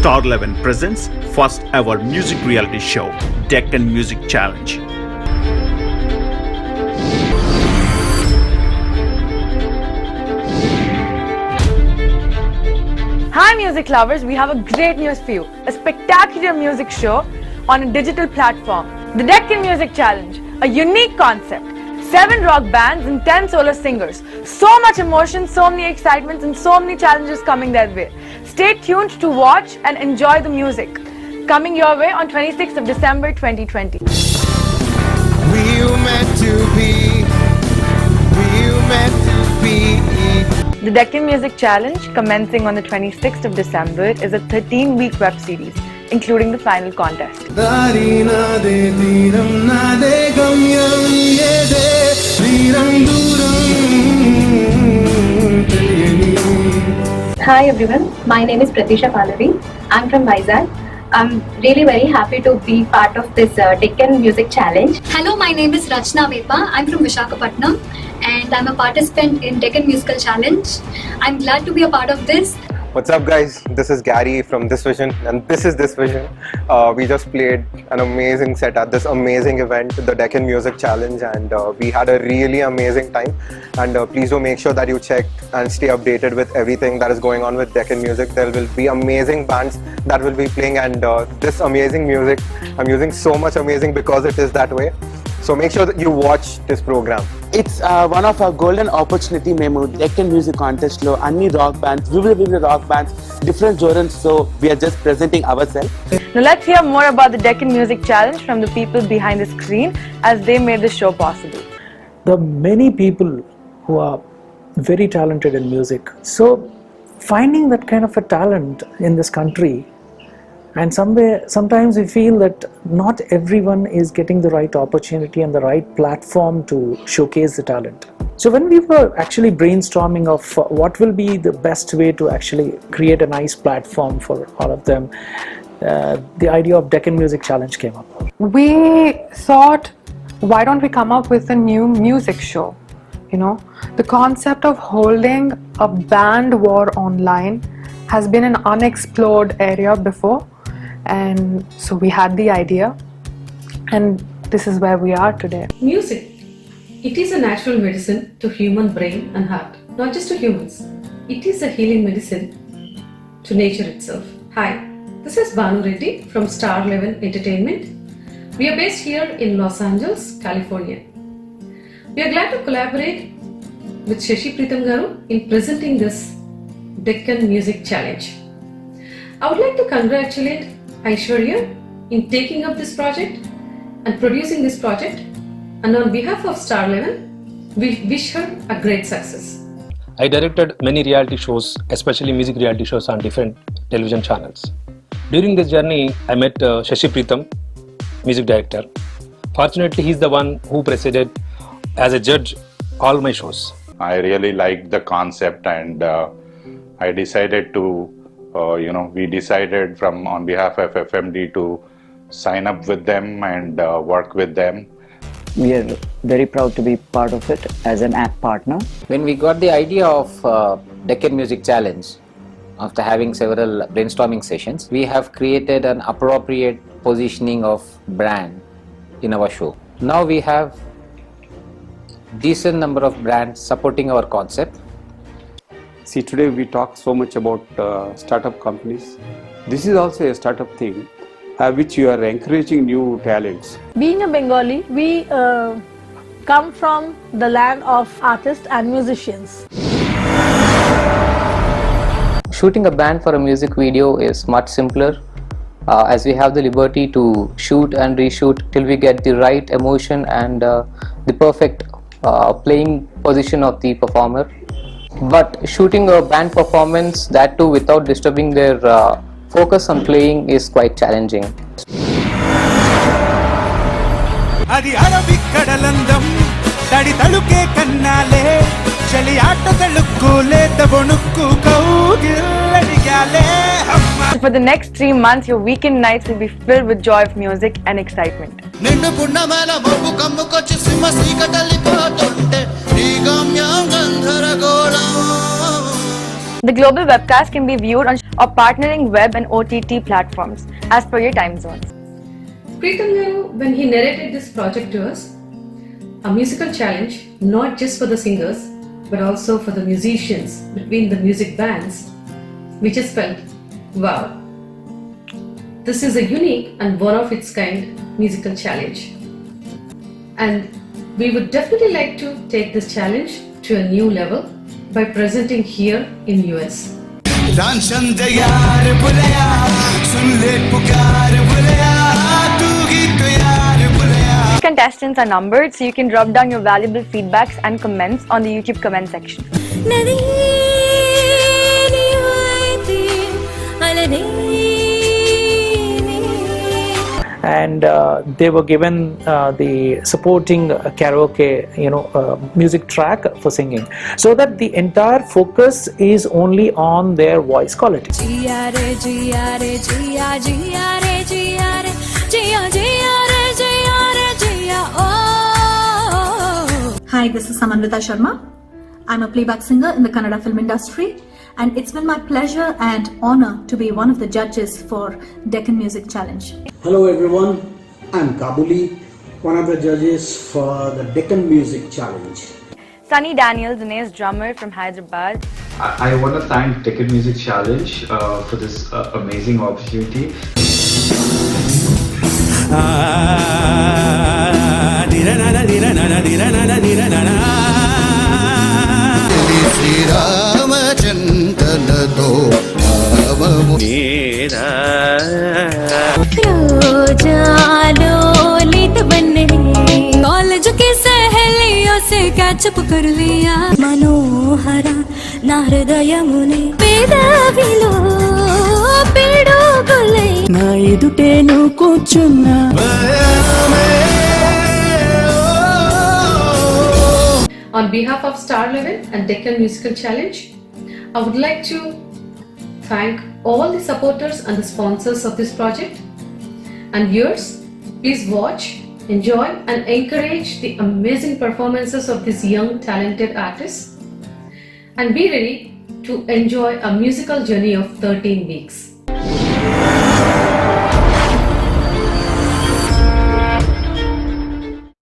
Star 11 presents first ever music reality show, Deccan Music Challenge. Hi music lovers, we have a great news for you. A spectacular music show on a digital platform. The Deccan Music Challenge, a unique concept. 7 rock bands and 10 solo singers. So much emotion, so many excitements and so many challenges coming their way. Stay tuned to watch and enjoy the music. Coming your way on 26th of December 2020. We were meant to be. We were meant to be. The Deccan Music Challenge, commencing on the 26th of December, is a 13-week web series, including the final contest. Hi everyone, my name is Pratisha Pallavi. I'm from Vizag. I'm really very happy to be part of this Deccan Music Challenge. Hello, my name is Rachna Vepa. I'm from Visakhapatnam and I'm a participant in Deccan Musical Challenge. I'm glad to be a part of this. What's up guys, this is Gary from This Vision and this is This Vision. We just played an amazing set at this amazing event, the Deccan Music Challenge, and we had a really amazing time. And please do make sure that you check and stay updated with everything that is going on with Deccan Music. There will be amazing bands that will be playing, and this amazing music, I'm using so much amazing because it is that way. So make sure that you watch this program. It's one of our golden opportunity మేము Deccan Music Contest లో అన్ని rock bands వివిధ rock bands different genres, so we are just presenting ourselves. Now let's hear more about the Deccan Music Challenge from the people behind the screen as they made the show possible. There are many people who are very talented in music, so finding that kind of a talent in this country, and sometimes we feel that not everyone is getting the right opportunity and the right platform to showcase the talent. So when we were actually brainstorming of what will be the best way to actually create a nice platform for all of them, the idea of Deccan Music Challenge came up. We thought, why don't we come up with a new music show? You know, the concept of holding a band war online has been an unexplored area before. And so we had the idea, and this is where we are today. Music. It is a natural medicine to human brain and heart. Not just to humans. It is a healing medicine to nature itself. Hi, this is Banu Reddy from Star 11 Entertainment. We are based here in Los Angeles, California. We are glad to collaborate with Shashi Pritham Garu in presenting this Deccan Music Challenge. I would like to congratulate Aishwarya in taking up this project and producing this project, and on behalf of Star 11, we wish her a great success. I directed many reality shows, especially music reality shows on different television channels. During this journey, I met Shashi Pritham, music director. Fortunately, he's the one who presided as a judge all my shows. I really liked the concept, and I decided to we decided from on behalf of FMD to sign up with them and work with them. We are very proud to be part of it as an app partner. When we got the idea of Deccan Music Challenge, after having several brainstorming sessions, we have created an appropriate positioning of brand in our show. Now we have decent number of brands supporting our concept. See, today we talk so much about startup companies. This is also a startup thing, which you are encouraging new talents. Being a Bengali, we come from the land of artists and musicians. Shooting a band for a music video is much simpler, as we have the liberty to shoot and reshoot till we get the right emotion and the perfect playing position of the performer. But shooting a band performance, that too without disturbing their focus on playing, is quite challenging. For the next 3 months, your weekend nights will be filled with joy of music and excitement. The global webcast can be viewed on or partnering web and OTT platforms as per your time zones. Preetham Garu, when he narrated this project to us, a musical challenge not just for the singers but also for the musicians between the music bands, we just felt, wow, this is a unique and one of its kind musical challenge. And we would definitely like to take this challenge to a new level by presenting here in US. Contestants are numbered, so you can drop down your valuable feedbacks and comments on the YouTube comment section. And they were given the supporting karaoke, music track for singing, so that the entire focus is only on their voice quality. Hi, this is Samanvita Sharma. I'm a playback singer in the Kannada film industry, and it's been my pleasure and honor to be one of the judges for Deccan Music Challenge. Hello everyone, I'm Kabuli, one of the judges for the Deccan Music Challenge. Sunny Daniel, Dinesh drummer from Hyderabad. I want to thank Deccan Music Challenge for this amazing opportunity. College की सहेलियों से catch up कर लिया मनोहरा ना हृदय मुने पेदाविलो पेडोगले ना एदुटे नु కూర్చున్నా. On behalf of Star Level and Deccan Musical Challenge, I would like to thank all the supporters and the sponsors of this project. And viewers, please watch, enjoy and encourage the amazing performances of these young talented artists and be ready to enjoy a musical journey of 13 weeks.